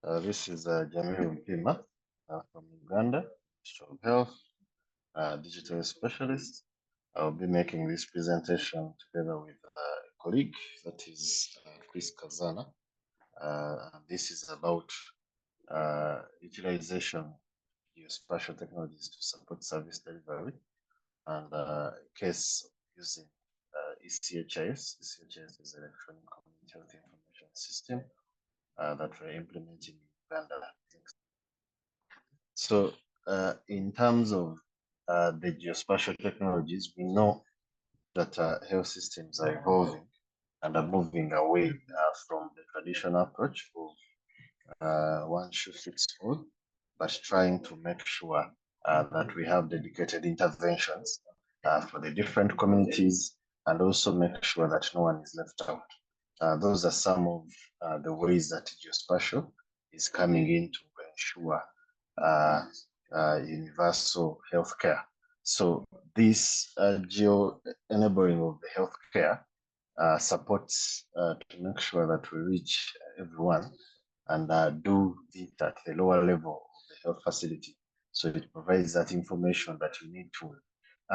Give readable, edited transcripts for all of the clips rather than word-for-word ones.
This is Jamil Mpima from Uganda, Ministry of Health, digital specialist. I'll be making this presentation together with a colleague, that is Chris Kazana. This is about utilization of geospatial technologies to support service delivery, and case of using eCHIS. eCHIS is Electronic Community Health Information System that we're implementing in Uganda. So, in terms of the geospatial technologies, we know that health systems are evolving and are moving away from the traditional approach of one shoe fits all, but trying to make sure that we have dedicated interventions for the different communities, and also make sure that no one is left out. Those are some of the ways that geospatial is coming in to ensure universal healthcare. So this geo-enabling of the healthcare supports to make sure that we reach everyone and do it at the lower level of the health facility. So it provides that information that you need to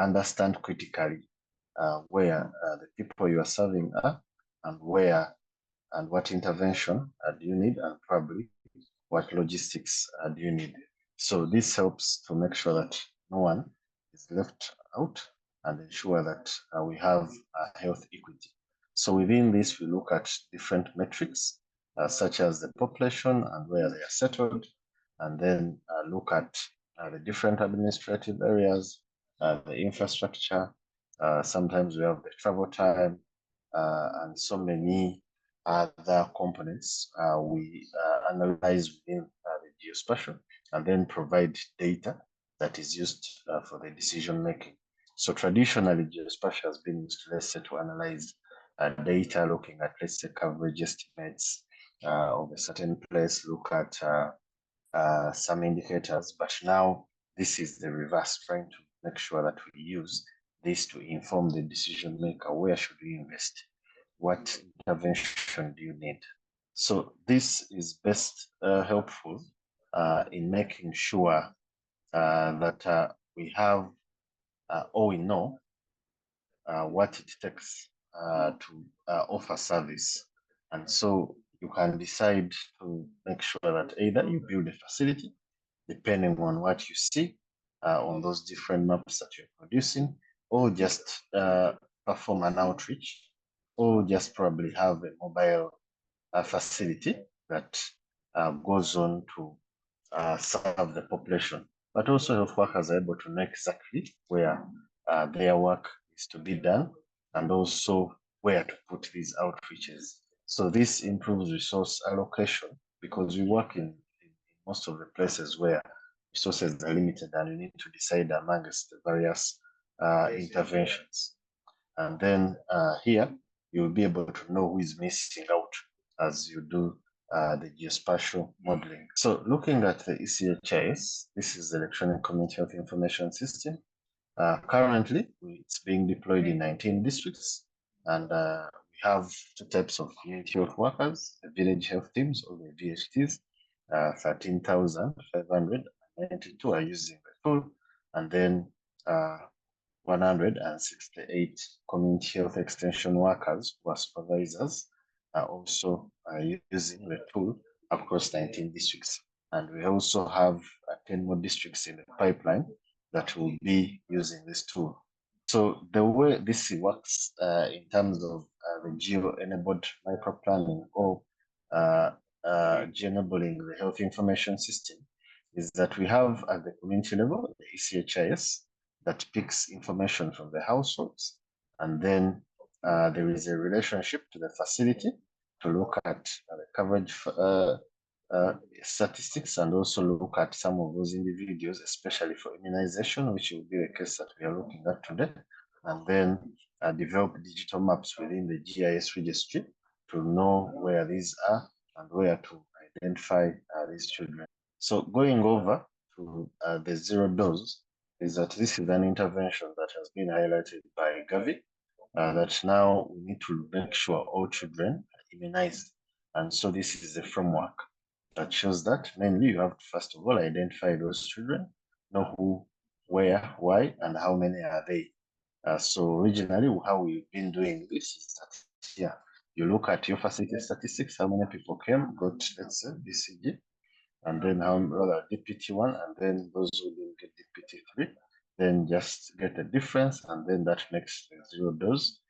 understand critically where the people you are serving are, and where and what intervention do you need, and probably what logistics do you need. So this helps to make sure that no one is left out and ensure that we have health equity. So within this, we look at different metrics such as the population and where they are settled, and then look at the different administrative areas, the infrastructure. Sometimes we have the travel time and so many other components we analyze within the geospatial, and then provide data that is used for the decision making. So traditionally, geospatial has been used, let's say, to analyze data, looking at, let's say, coverage estimates of a certain place, look at some indicators. But now this is the reverse, trying to make sure that we use this to inform the decision maker. Where should we invest? What intervention do you need? So this is best helpful in making sure that we have or we know what it takes to offer service. And so you can decide to make sure that either you build a facility, depending on what you see on those different maps that you're producing, or just perform an outreach, or just probably have a mobile facility that goes on to serve the population. But also health workers are able to know exactly where their work is to be done, and also where to put these outreaches. So this improves resource allocation, because we work in most of the places where resources are limited and you need to decide amongst the various interventions. And then here, you'll be able to know who is missing out as you do the geospatial modeling. So looking at the eCHIS, this is the Electronic Community Health Information System. Currently, it's being deployed in 19 districts, and we have two types of community health workers: the village health teams, or the VHTs. 13,592 are using the tool, and then 168 community health extension workers who are supervisors are also using the tool across 19 districts. And we also have 10 more districts in the pipeline that will be using this tool. So the way this works in terms of the geo-enabled microplanning, or geo-enabling the health information system, is that we have at the community level the eCHIS that picks information from the households, and then there is a relationship to the facility to look at the coverage statistics, and also look at some of those individuals, especially for immunization, which will be the case that we are looking at today, and then develop digital maps within the GIS registry to know where these are and where to identify these children. So going over to the zero dose, is that this is an intervention that has been highlighted by Gavi, that now we need to make sure all children are immunized. And so this is the framework. that shows that. Mainly, you have to first of all identify those children, know who, where, why, and how many are they. So originally, how we've been doing this is that here, you look at your facility statistics, how many people came, got, let's say, BCG, and then how rather DPT1, and then those who didn't get DPT3, then just get the difference, and then that makes the zero dose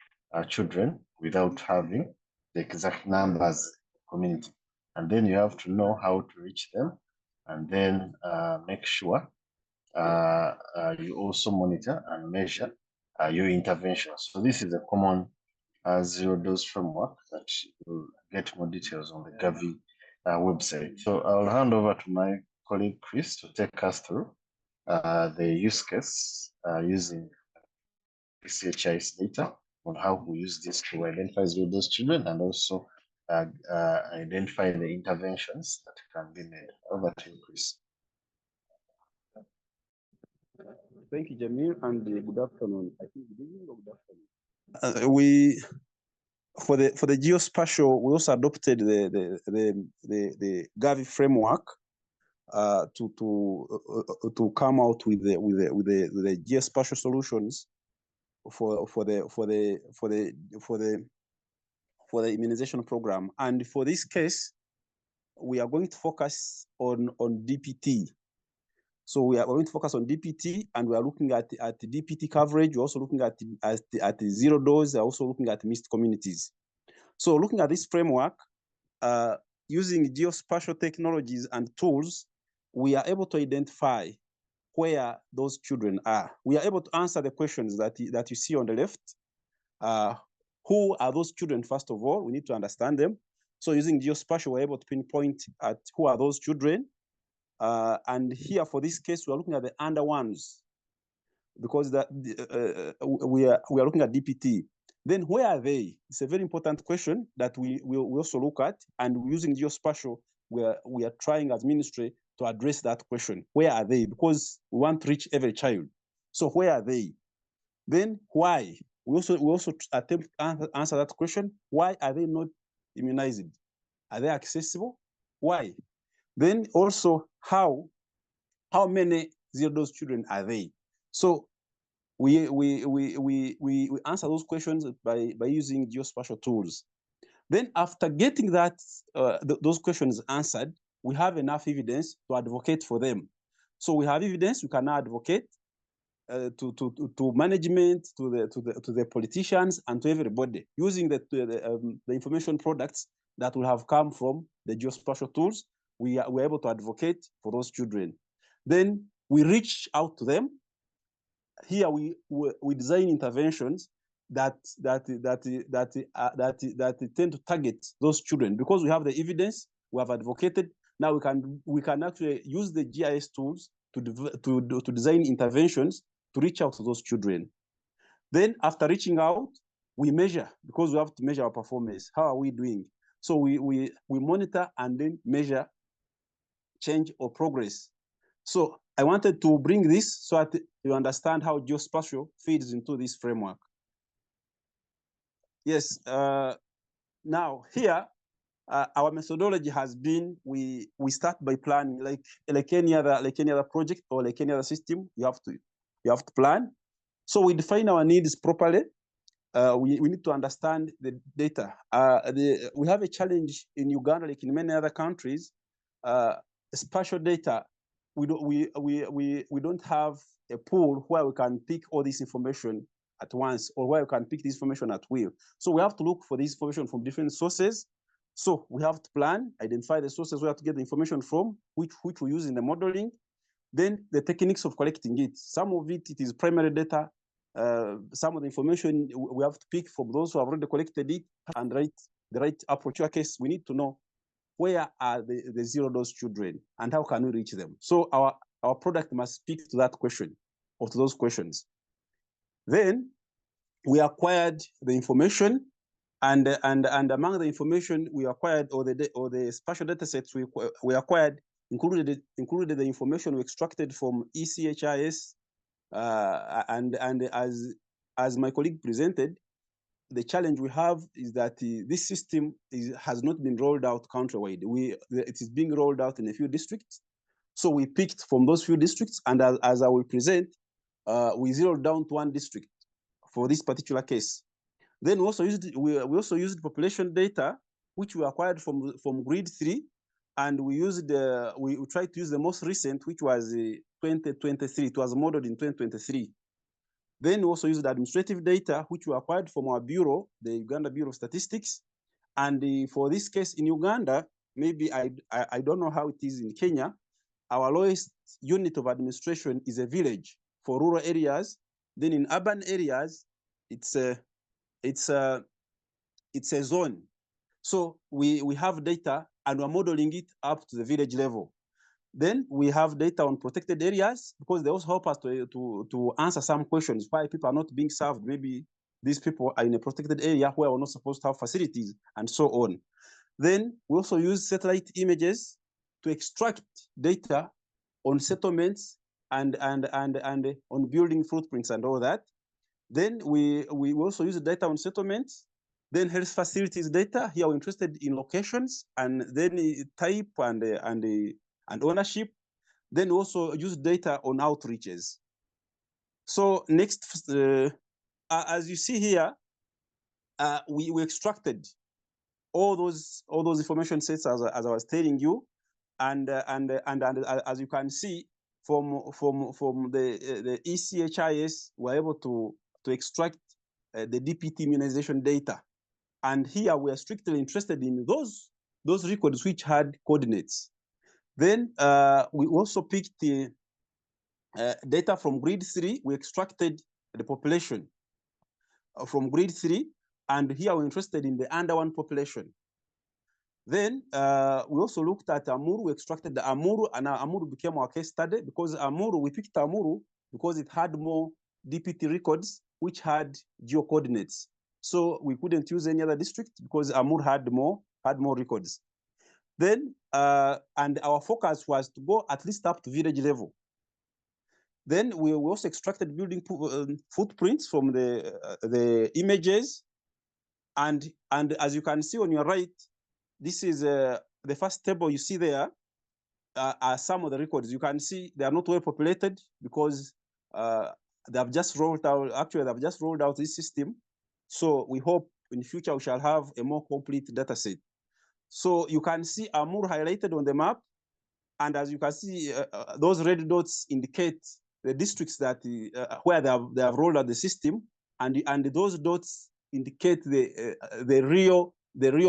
children without having the exact numbers community. And then you have to know how to reach them, and then make sure you also monitor and measure your interventions. So this is a common zero dose framework that you'll get more details on the Gavi website. So I'll hand over to my colleague Chris to take us through the use case using eCHIS data on how we use this to identify zero dose children and also identify the interventions that can be made. Over to you, Chris. Thank you, Jamil, and good afternoon. I think good evening or good afternoon. For the geospatial, we also adopted the Gavi framework to come out with the geospatial solutions for the immunization program. And for this case, we are going to focus on DPT. So we are going to focus on DPT, and we are looking at the DPT coverage. We're also looking at the zero dose. We're also looking at mixed communities. So looking at this framework, using geospatial technologies and tools, we are able to identify where those children are. We are able to answer the questions that you see on the left. Who are those children? First of all, we need to understand them. So using geospatial, we're able to pinpoint at who are those children. And here for this case, we are looking at the under ones because we are looking at DPT. Then where are they? It's a very important question that we also look at, and using geospatial, we are trying as ministry to address that question. Where are they? Because we want to reach every child. So where are they? Then why? We also attempt to answer that question. Why are they not immunized? Are they accessible? Why? Then also how many zero dose children are they? So we answer those questions by using geospatial tools. Then after getting that those questions answered, we have enough evidence to advocate for them. So we have evidence, we can now advocate to management, to the politicians, and to everybody using the information products that will have come from the geospatial tools. We are able to advocate for those children. Then we reach out to them. Here we design interventions that tend to target those children because we have the evidence, we have advocated. Now we can actually use the GIS tools to design interventions to reach out to those children. Then after reaching out, we measure because we have to measure our performance. How are we doing? So we monitor and then measure change or progress. So I wanted to bring this so that you understand how geospatial feeds into this framework. Yes, now here, our methodology has been, we start by planning, like any other project or like any other system, you have to plan. So we define our needs properly. We need to understand the data. We have a challenge in Uganda, like in many other countries. Spatial data, we don't have a pool where we can pick all this information at once, or where we can pick this information at will. So we have to look for this information from different sources. So we have to plan, identify the sources we have to get the information from, which we use in the modeling. Then the techniques of collecting it. Some of it is primary data. Some of the information we have to pick from those who have already collected it and write the right approach. In case we need to know where are the zero dose children and how can we reach them. So our product must speak to that question or to those questions. Then we acquired the information, and among the information we acquired, or the spatial data sets we acquired, included the information we extracted from eCHIS, and as my colleague presented, the challenge we have is that this system has not been rolled out countrywide. It is being rolled out in a few districts. So we picked from those few districts, and as I will present, we zeroed down to one district for this particular case. Then we also used population data, which we acquired from Grid 3, and we tried to use the most recent, which was 2023. It was modeled in 2023. Then we also used administrative data, which we acquired from our bureau, the Uganda Bureau of Statistics. And for this case in Uganda, maybe I don't know how it is in Kenya, our lowest unit of administration is a village for rural areas. Then in urban areas, it's a zone. So we have data and we're modeling it up to the village level. Then we have data on protected areas, because they also help us to answer some questions why people are not being served. Maybe these people are in a protected area where we're not supposed to have facilities, and so on. Then we also use satellite images to extract data on settlements and on building footprints and all that. Then we also use data on settlements. Then health facilities data. Here we're interested in locations, and then type and ownership. Then also use data on outreaches. So next, as you see here, we extracted all those information sets as I was telling you, and as you can see from the eCHIS, we're able to extract the DPT immunization data. And here we are strictly interested in those records which had coordinates. Then we also picked the data from Grid 3. We extracted the population from Grid 3, and here we're interested in the under 1 population. Then we also looked at Amuru. We extracted the Amuru, and Amuru became our case study, because we picked Amuru because it had more DPT records which had geo-coordinates. So we couldn't use any other district because Amuru had more records. Then, and our focus was to go at least up to village level. Then we also extracted building footprints from the images. And as you can see on your right, this is the first table you see there are some of the records. You can see they are not well populated because they have just rolled out. Actually, they have just rolled out this system. So we hope in the future we shall have a more complete data set. So you can see Amur highlighted on the map. And as you can see, those red dots indicate the districts that where they have rolled out the system, and those dots indicate the real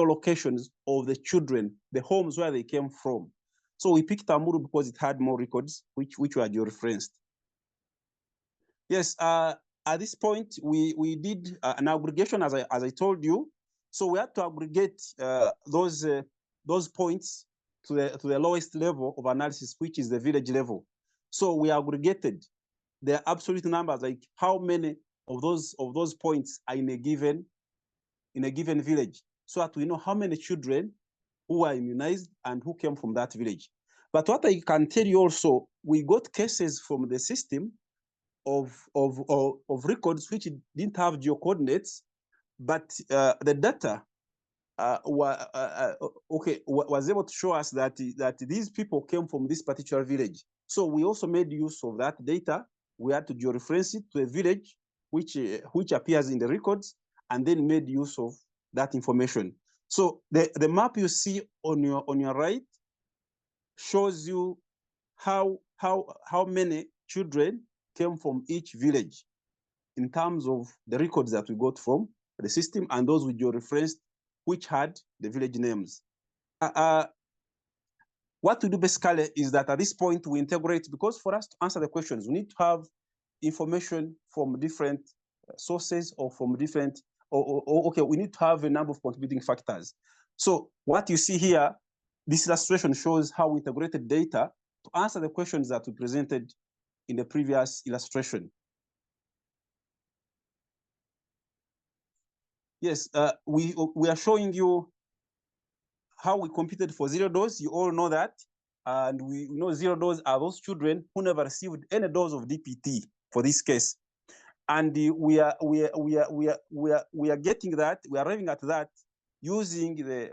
locations of the children, the homes where they came from. So we picked Amuru because it had more records, which were geo-referenced. Yes, at this point we did an aggregation, as I told you. So we had to aggregate those points to the lowest level of analysis, which is the village level. So we aggregated the absolute numbers, like how many of those points are in a given village, so that we know how many children who are immunized and who came from that village. But what I can tell you also, we got cases from the system of records which didn't have geo-coordinates, but the data was able to show us that these people came from this particular village. So we also made use of that data. We had to georeference it to a village which appears in the records, and then made use of that information. So the map you see on your right shows you how many children came from each village in terms of the records that we got from the system, and those we georeferenced which had the village names. What we do basically is that at this point we integrate, because for us to answer the questions, we need to have information from different sources or from different, okay, we need to have a number of contributing factors. So what you see here, this illustration shows how we integrated data to answer the questions that we presented in the previous illustration. Yes, we are showing you how we computed for 0 dose. You all know that. And we know 0 dose are those children who never received any dose of DPT for this case. And we are getting that, we are arriving at that using the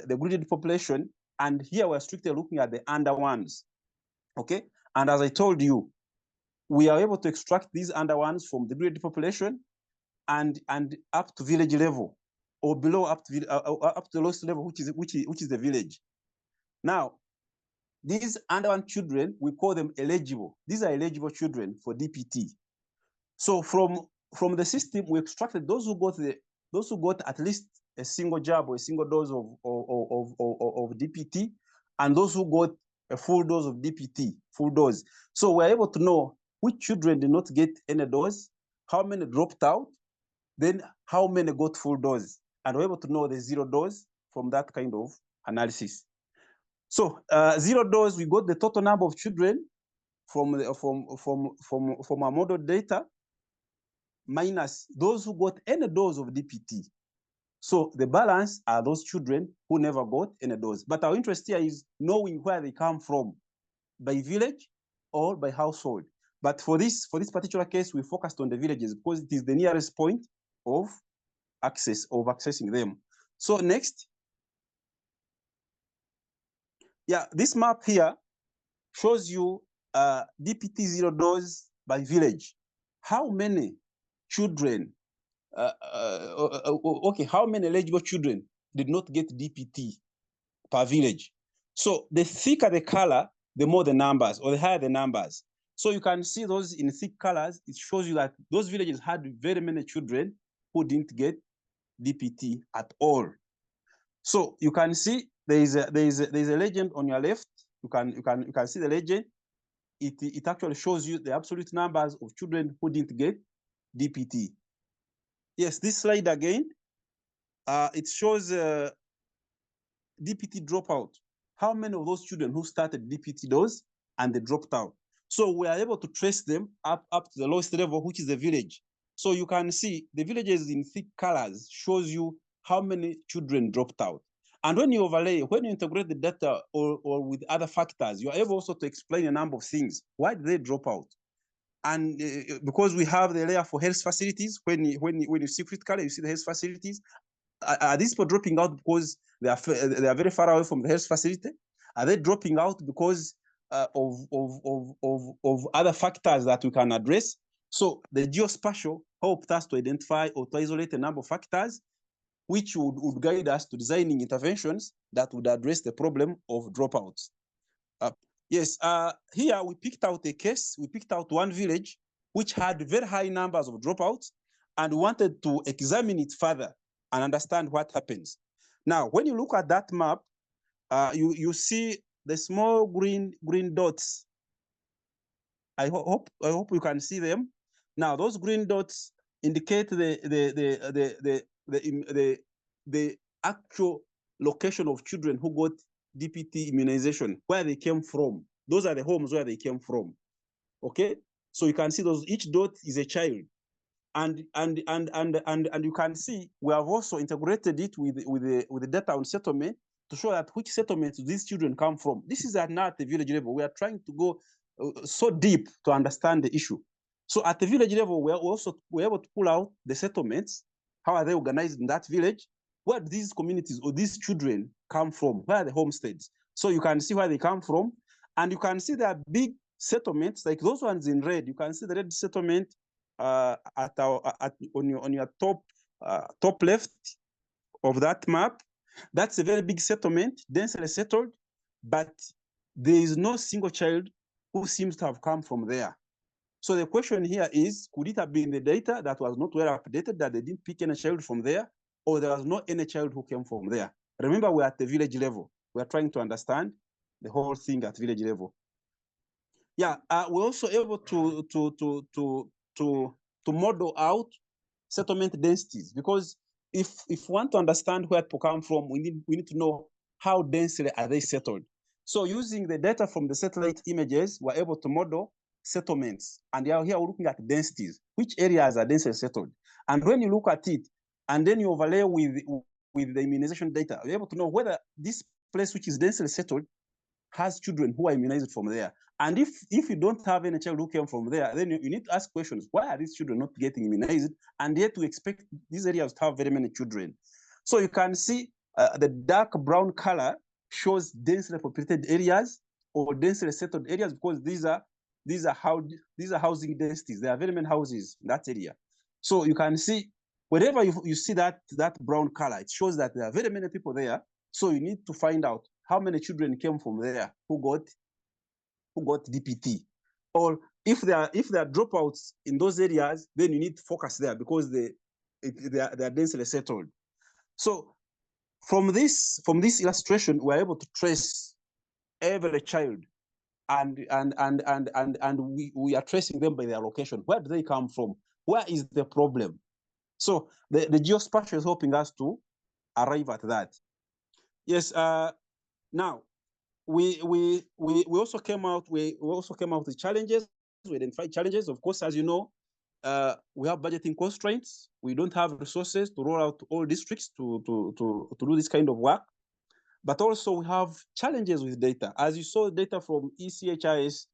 gridded population. And here we're strictly looking at the under ones. Okay. And as I told you, we are able to extract these under ones from the gridded population and up to village level, or below up to the lowest level, which is the village. Now, these under one children, we call them eligible. These are eligible children for DPT. So from the system, we extracted those who got at least a single jab or a single dose of DPT, and those who got a full dose of DPT, full dose. So we're able to know which children did not get any dose, how many dropped out, then how many got full dose, and we're able to know the zero dose from that kind of analysis. So zero dose, we got the total number of children from our model data minus those who got any dose of DPT. So the balance are those children who never got any dose. But our interest here is knowing where they come from, by village or by household. But for this particular case, we focused on the villages because it is the nearest point of accessing them. So next. Yeah, this map here shows you DPT zero dose by village. How many children, okay, how many eligible children did not get DPT per village? So the thicker the color, the more the numbers, or the higher the numbers. So you can see those in thick colors. It shows you that those villages had very many children who didn't get DPT at all. So you can see there is a legend on your left. You can see the legend. It actually shows you the absolute numbers of children who didn't get DPT. Yes, this slide again, it shows DPT dropout. How many of those children who started DPT dose and they dropped out? So we are able to trace them up to the lowest level, which is the village. So you can see the villages in thick colors shows you how many children dropped out. And when you overlay, when you integrate the data or with other factors, you are able also to explain a number of things. Why did they drop out? And because we have the layer for health facilities, when you see critically, you see the health facilities. Are these people dropping out because they are very far away from the health facility? Are they dropping out because of other factors that we can address? So the geospatial helped us to identify or to isolate a number of factors which would guide us to designing interventions that would address the problem of dropouts. Yes, here we picked out a case. We picked out one village which had very high numbers of dropouts and wanted to examine it further and understand what happens. Now, when you look at that map, you see the small green dots. I hope you can see them. Now, those green dots indicate the actual location of children who got DPT immunization, where they came from. Those are the homes where they came from. Okay, so you can see those. Each dot is a child, and you can see we have also integrated it with the data on settlement to show that which settlements these children come from. This is not at the village level. We are trying to go so deep to understand the issue. So at the village level, we're able to pull out the settlements. How are they organized in that village? Where do these communities or these children come from? Where are the homesteads? So you can see where they come from, and you can see there are big settlements like those ones in red. You can see the red settlement on your top left of that map. That's a very big settlement, densely settled, but there is no single child who seems to have come from there. So the question here is, could it have been the data that was not well updated, that they didn't pick any child from there, or there was not any child who came from there? Remember, we're at the village level. We're trying to understand the whole thing at village level. Yeah, we're also able to model out settlement densities, because if we want to understand where people come from, we need to know how densely are they settled. So using the data from the satellite images, we're able to model settlements, and here we're looking at densities. Which areas are densely settled? And when you look at it, and then you overlay with the immunization data, you're able to know whether this place which is densely settled has children who are immunized from there. And if you don't have any child who came from there, then you need to ask questions. Why are these children not getting immunized? And yet we expect these areas to have very many children. So you can see the dark brown color shows densely populated areas or densely settled areas, because these are housing densities. There are very many houses in that area. So you can see wherever you see that brown color, it shows that there are very many people there. So you need to find out how many children came from there who got DPT. Or if there are dropouts in those areas, then you need to focus there because they are densely settled. So from this illustration, we're able to trace every child, and we are tracing them by their location. Where do they come from? Where is the problem? So the geospatial is helping us to arrive at that. Yes. Now we also came out with challenges. We identified challenges. Of course, as you know, we have budgeting constraints. We don't have resources to roll out to all districts to do this kind of work. But also we have challenges with data. As you saw, data from eCHIS,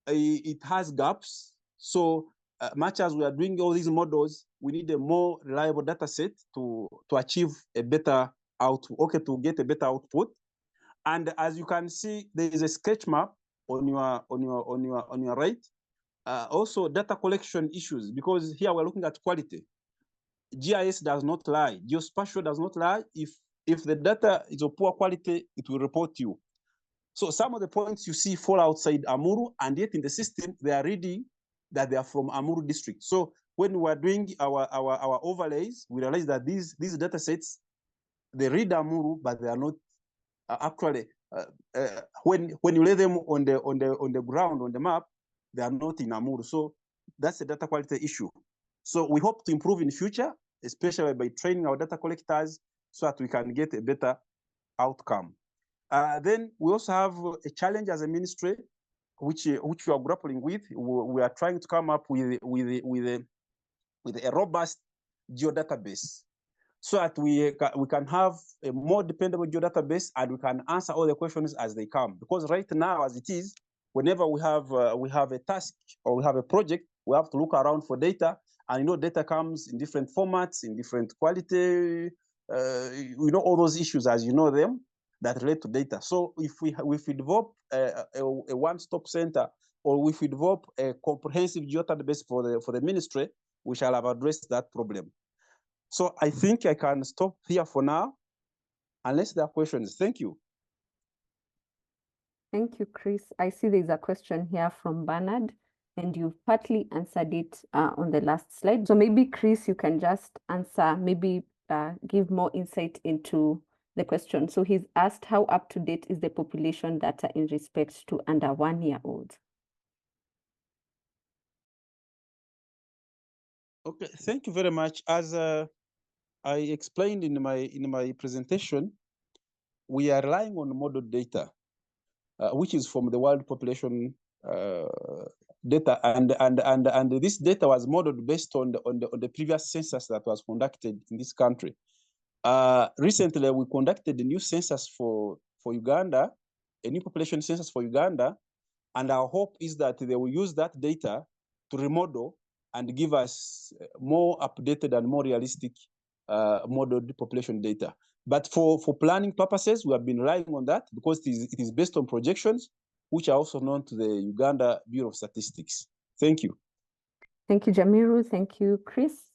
it has gaps. So much as we are doing all these models, we need a more reliable data set to achieve a better to get a better output. And as you can see, there is a sketch map on your right. Also data collection issues, because here we're looking at quality. GIS does not lie. Geospatial does not lie. If the data is of poor quality, it will report you. So some of the points you see fall outside Amuru, and yet in the system, they are reading that they are from Amuru district. So when we are doing our overlays, we realize that these data sets, they read Amuru, but they are not actually, when you lay them on the ground, on the map, they are not in Amuru. So that's a data quality issue. So we hope to improve in future, especially by training our data collectors so that we can get a better outcome. Then we also have a challenge as a ministry, which we are grappling with. We are trying to come up with a robust geodatabase, so that we can have a more dependable geodatabase and we can answer all the questions as they come. Because right now, as it is, whenever we have a task or we have a project, we have to look around for data, and data comes in different formats, in different quality. All those issues as you know them that relate to data. So if we develop a one-stop center, or if we develop a comprehensive geodatabase for the ministry, we shall have addressed that problem. So I think I can stop here for now, unless there are questions. Thank you. Thank you, Chris. I see there's a question here from Bernard, and you've partly answered it on the last slide. So maybe, Chris, you can just answer, maybe give more insight into the question. So he's asked, how up to date is the population data in respect to under 1 year old? Okay, thank you very much. As I explained in my presentation, we are relying on modeled data, which is from the world population data, and this data was modeled based on the previous census that was conducted in this country. Recently, we conducted a new census for Uganda, a new population census for Uganda, and our hope is that they will use that data to remodel and give us more updated and more realistic modeled population data. But for planning purposes, we have been relying on that because it is based on projections, which are also known to the Uganda Bureau of Statistics. Thank you. Thank you, Jamiru. Thank you, Chris.